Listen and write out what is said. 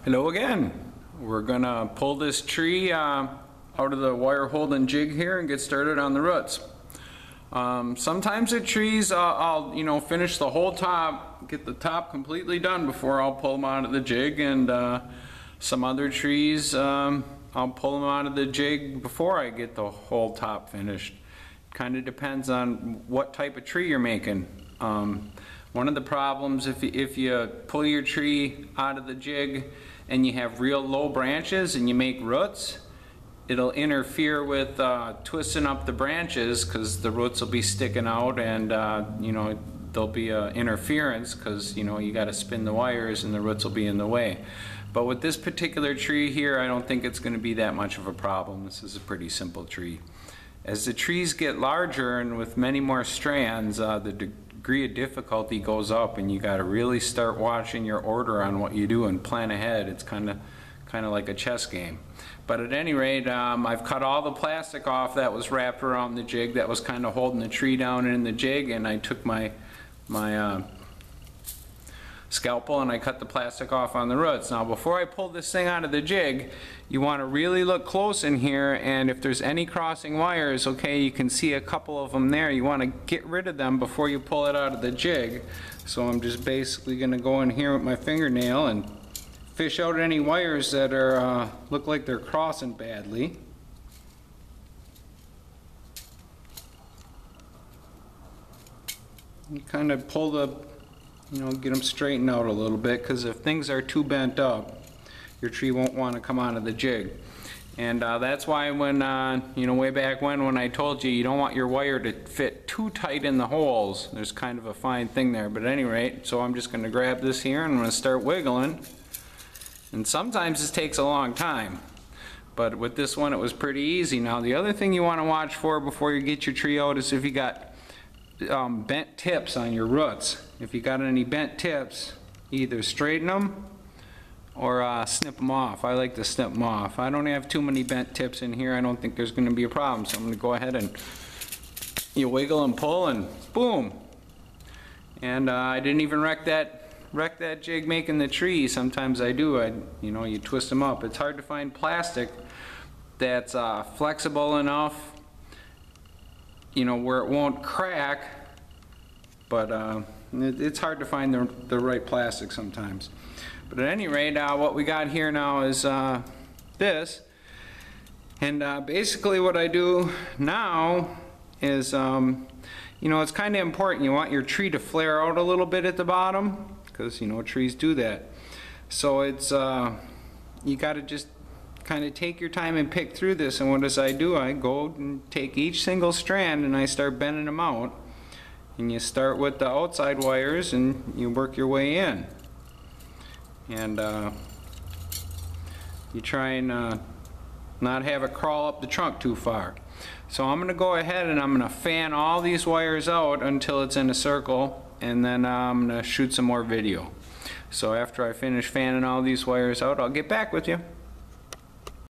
Hello again. We're gonna pull this tree out of the wire holding jig here and get started on the roots. Sometimes the trees I'll finish the whole top, get the top completely done before I'll pull them out of the jig, and some other trees I'll pull them out of the jig before I get the whole top finished. Kind of depends on what type of tree you're making. One of the problems if you pull your tree out of the jig and you have real low branches and you make roots, it'll interfere with twisting up the branches because the roots will be sticking out, and there'll be interference because you got to spin the wires and the roots will be in the way. But with this particular tree here, I don't think it's going to be that much of a problem. This is a pretty simple tree. As the trees get larger and with many more strands, the degree of difficulty goes up, and you got to really start watching your order on what you do and plan ahead. It's kind of like a chess game. But at any rate, I've cut all the plastic off that was wrapped around the jig that was kind of holding the tree down in the jig, and I took my scalpel and I cut the plastic off on the roots. Now before I pull this thing out of the jig, you want to really look close in here, and if there's any crossing wires, okay, you can see a couple of them there, you want to get rid of them before you pull it out of the jig. So I'm just basically going to go in here with my fingernail and fish out any wires that are look like they're crossing badly. You kind of pull the get them straightened out a little bit, because if things are too bent up, your tree won't want to come out of the jig. And that's why when, way back when I told you don't want your wire to fit too tight in the holes, there's kind of a fine thing there. But at any rate, so I'm just going to grab this here and I'm going to start wiggling. And sometimes this takes a long time, but with this one it was pretty easy. Now the other thing you want to watch for before you get your tree out is if you got bent tips on your roots. If you got any bent tips, either straighten them or snip them off. I like to snip them off. I don't have too many bent tips in here. I don't think there's going to be a problem, so I'm going to go ahead and you wiggle and pull and boom. And I didn't even wreck that jig making the tree. Sometimes I do. You twist them up. It's hard to find plastic that's flexible enough where it won't crack, but it's hard to find the right plastic sometimes. But at any rate, what we got here now is this, and basically what I do now is it's kind of important. You want your tree to flare out a little bit at the bottom, because trees do that. So it's you got to just kind of take your time and pick through this. And what does I do? I go and take each single strand and I start bending them out. And you start with the outside wires and you work your way in. And you try and not have it crawl up the trunk too far. So I'm going to go ahead and I'm going to fan all these wires out until it's in a circle, and then I'm going to shoot some more video. So after I finish fanning all these wires out, I'll get back with you.